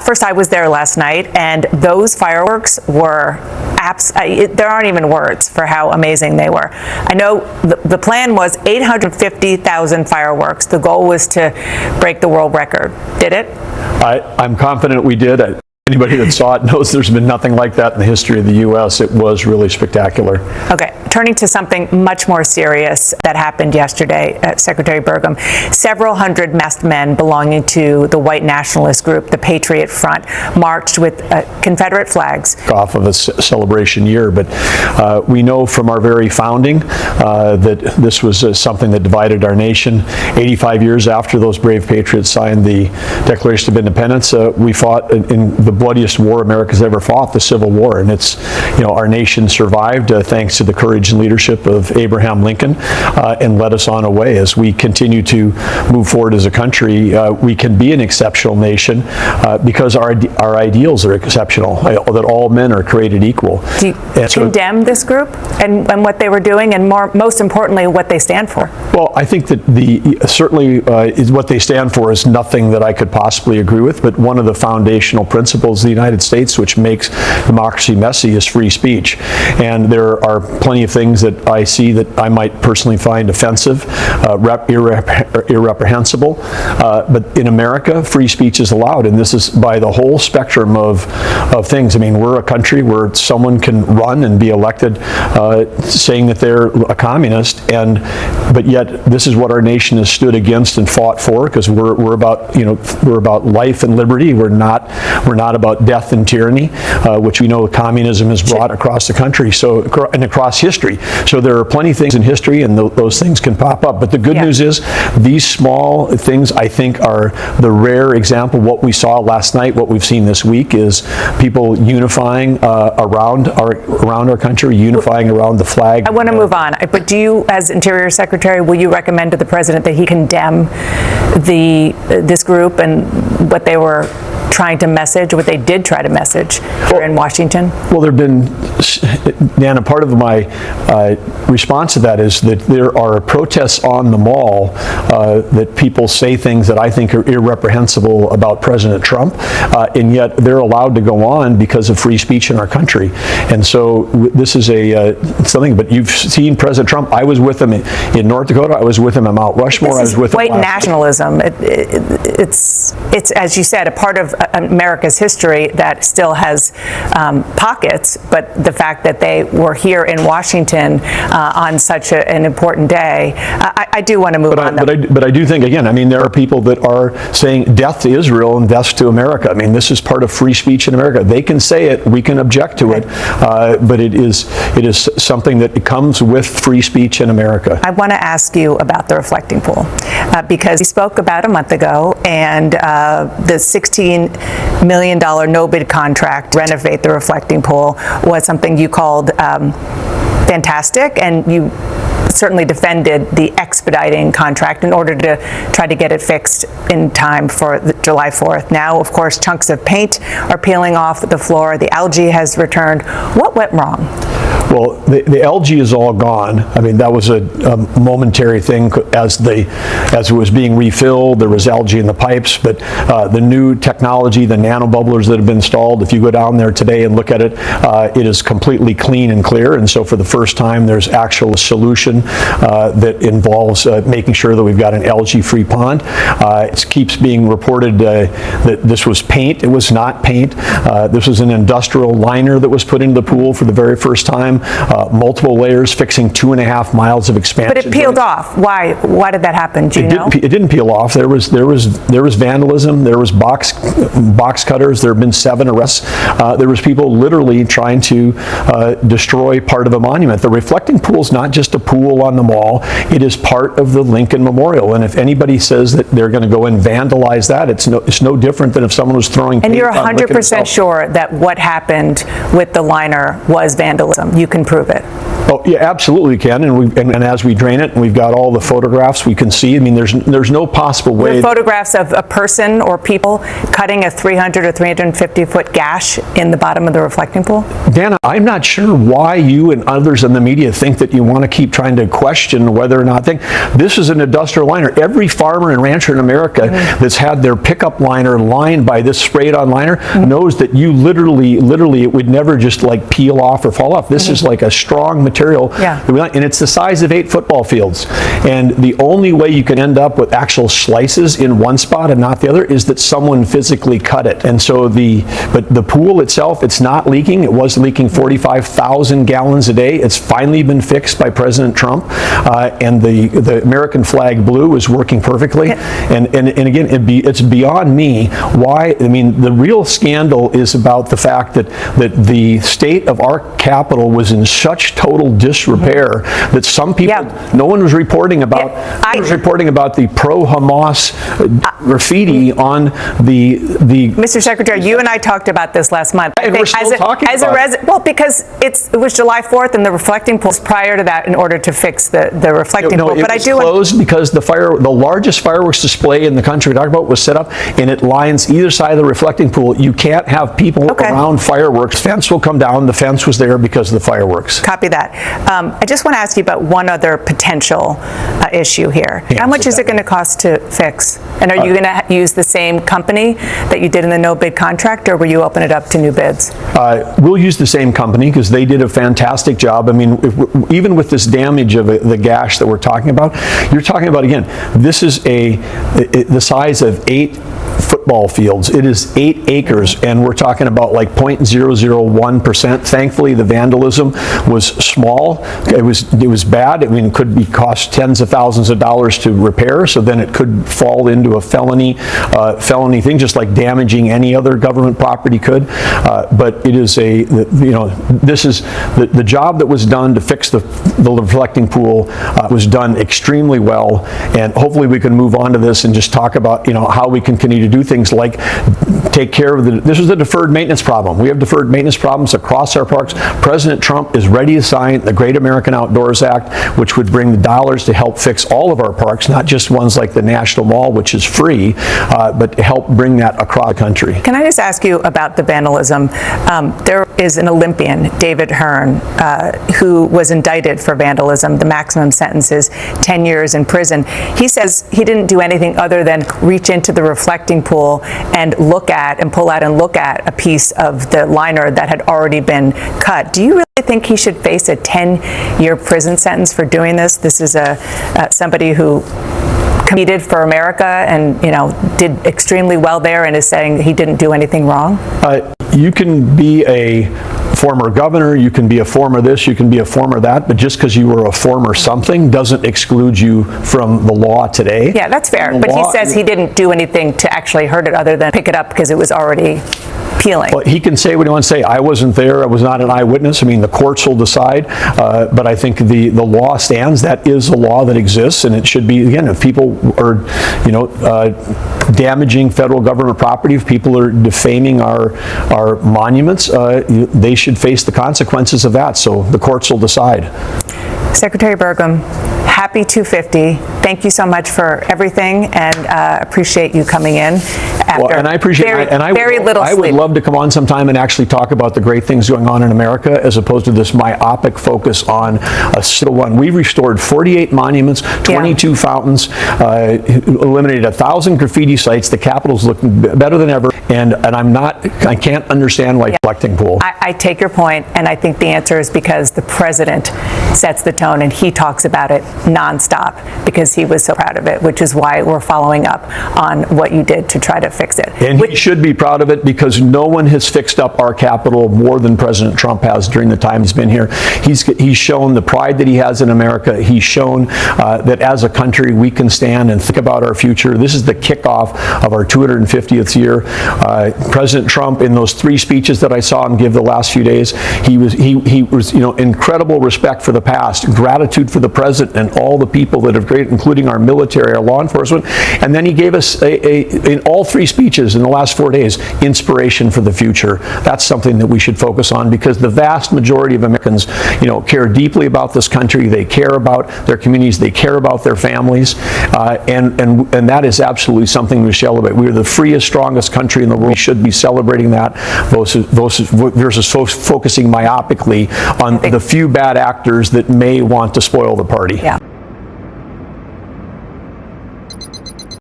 First, I was there last night, and those fireworks were there aren't even words for how amazing they were. I know the plan was 850,000 fireworks. The goal was to break the world record. Did it? I'm confident we did. Anybody that saw it knows there's been nothing like that in the history of the U.S. It was really spectacular. Okay, turning to something much more serious that happened yesterday, Secretary Burgum. Several hundred masked men belonging to the white nationalist group, the Patriot Front, marched with Confederate flags. Off of a celebration year, but we know from our very founding that this was something that divided our nation. 85 years after those brave patriots signed the Declaration of Independence, we fought in the bloodiest war America's ever fought, the Civil War, and it's, our nation survived thanks to the courage and leadership of Abraham Lincoln, and led us on a way. As we continue to move forward as a country, we can be an exceptional nation because our ideals are exceptional, that all men are created equal. Do you condemn this group and what they were doing, and most importantly, what they stand for? Well, I think that certainly what they stand for is nothing that I could possibly agree with, but one of the foundational principles of the United States which makes democracy messy is free speech. And there are plenty of things that I see that I might personally find offensive, irreprehensible, but in America, free speech is allowed, and this is by the whole spectrum of things. I mean, we're a country where someone can run and be elected saying that they're a communist, but yet this is what our nation has stood against and fought for, because we're about life and liberty. We're not about death and tyranny, which we know communism has brought across the country, and across history. So there are plenty of things in history, and those things can pop up. But the good news is, these small things, I think, are the rare example. What we saw last night, what we've seen this week, is people unifying around our country, unifying around the flag. I want to move on, but do you, as Interior Secretary, will you recommend to the President that he condemn this group and what they were trying to message, what they did try to message here in Washington? Well, there have been, Nana, part of my response to that is that there are protests on the mall that people say things that I think are irreprehensible about President Trump, and yet they're allowed to go on because of free speech in our country. And so this is something, but you've seen President Trump. I was with him in North Dakota. I was with him in Mount Rushmore. I was with him. White nationalism. It's, as you said, a part of America's history that still has pockets, but the fact that they were here in Washington on such an important day, I do want to move on. But I do think, again, I mean, there are people that are saying death to Israel and death to America. I mean, this is part of free speech in America. They can say it, we can object to it, but it is something that comes with free speech in America. I want to ask you about the reflecting pool, because we spoke about a month ago, and the $16 million no-bid contract to renovate the reflecting pool was something you called fantastic, and you certainly defended the expediting contract in order to try to get it fixed in time for July 4th. Now, of course, chunks of paint are peeling off the floor. The algae has returned. What went wrong? Well, the algae is all gone. I mean, that was a momentary thing as it was being refilled. There was algae in the pipes, but the new technology, the nanobubblers that have been installed, if you go down there today and look at it, it is completely clean and clear. And so for the first time, there's actual solution that involves making sure that we've got an algae-free pond. It keeps being reported that this was paint. It was not paint. This was an industrial liner that was put into the pool for the very first time. Multiple layers, fixing 2.5 miles of expansion. But it peeled off. Why did that happen? Do you know? It didn't peel off. There was vandalism. There was box cutters. There have been 7 arrests. There was people literally trying to destroy part of a monument. The reflecting pool is not just a pool on the mall. It is part of the Lincoln Memorial. And if anybody says that they're going to go and vandalize that, it's no different than if someone was throwing paint. And you're 100% sure that what happened with the liner was vandalism? You can prove it? Oh, yeah, absolutely we can, and as we drain it, and we've got all the photographs we can see. I mean, there's no possible way. The photographs of a person or people cutting a 300 or 350-foot gash in the bottom of the reflecting pool? Dana, I'm not sure why you and others in the media think that you want to keep trying to question whether or not this is an industrial liner. Every farmer and rancher in America that's had their pickup liner lined by this sprayed-on liner knows that you literally, it would never just like peel off or fall off. This is like a strong material, and it's the size of 8 football fields. And the only way you can end up with actual slices in one spot and not the other is that someone physically cut it. And so but the pool itself, it's not leaking. It was leaking 45,000 gallons a day. It's finally been fixed by President Trump, and the American flag blue is working perfectly. And again, it's beyond me why. I mean, the real scandal is about the fact that the state of our capital was in such total disrepair that some people, no one was reporting about. Was reporting about the pro-Hamas graffiti on the. Mr. Secretary, you and I talked about this last month. And we're still talking about it. Well, because it was July 4th, and the reflecting pool was prior to that in order to fix the reflecting pool. But it was closed because the largest fireworks display in the country we talked about was set up, and it lines either side of the reflecting pool. You can't have people around fireworks. Fence will come down. The fence was there because of the fireworks. Copy that. I just want to ask you about one other potential issue here. How much is it going to cost to fix? And are you going to use the same company that you did in the no-bid contract, or will you open it up to new bids? We'll use the same company because they did a fantastic job. I mean, even with this damage of the gash that we're talking about, you're talking about, again, this is the size of 8 football fields. It is 8 acres, and we're talking about like 0.001%. Thankfully, the vandalism was small. It was bad. I mean, it could cost tens of thousands of dollars to repair, so then it could fall into a felony thing, just like damaging any other government property could. But it is this is the job that was done to fix the reflecting pool was done extremely well, and hopefully we can move on to this and just talk about how we can continue to do things like take care of this is the deferred maintenance problem. We have deferred maintenance problems across our parks. President Trump is ready to sign the Great American Outdoors Act, which would bring the dollars to help fix all of our parks, not just ones like the National Mall, which is free, but to help bring that across the country. Can I just ask you about the vandalism? There is an Olympian, David Hearn, who was indicted for vandalism. The maximum sentence is 10 years in prison. He says he didn't do anything other than reach into the reflecting pool and pull out and look at a piece of the liner that had already been cut. Do you really think he should face a 10-year prison sentence for doing this? This is somebody who competed for America and did extremely well there, and is saying he didn't do anything wrong? You can be a former governor, you can be a former this, you can be a former that, but just because you were a former something doesn't exclude you from the law today. Yeah, that's fair. But he says he didn't do anything to actually hurt it other than pick it up because it was already peeling. Well, he can say what he wants to say. I wasn't there. I was not an eyewitness. I mean, the courts will decide. But I think the law stands. That is a law that exists, and it should be, again, if people are, damaging federal government property, if people are defaming our monuments, they should face the consequences of that. So the courts will decide. Secretary Burgum, happy 250. Thank you so much for everything, and appreciate you coming in after and I appreciate very little sleep. I would love to come on sometime and actually talk about the great things going on in America, as opposed to this myopic focus on a single one. We restored 48 monuments, 22 fountains, eliminated 1,000 graffiti sites. The Capitol's looking better than ever, and I can't understand why reflecting pool. I take your point, and I think the answer is because the president sets the tone, and he talks about it nonstop because he was so proud of it, which is why we're following up on what you did to try to fix it. And he should be proud of it, because no one has fixed up our Capitol more than President Trump has during the time he's been here. He's shown the pride that he has in America. He's shown that as a country we can stand and think about our future. This is the kickoff of our 250th year. President Trump, in those 3 speeches that I saw him give the last few days, he was incredible respect for the past, gratitude for the president and all the people that have created, including our military, our law enforcement. And then he gave us, in all three speeches in the last 4 days, inspiration for the future. That's something that we should focus on, because the vast majority of Americans, care deeply about this country. They care about their communities. They care about their families. And that is absolutely something we celebrate. We are the freest, strongest country in the world. We should be celebrating that versus focusing myopically on the few bad actors that may want to spoil the party. Yeah.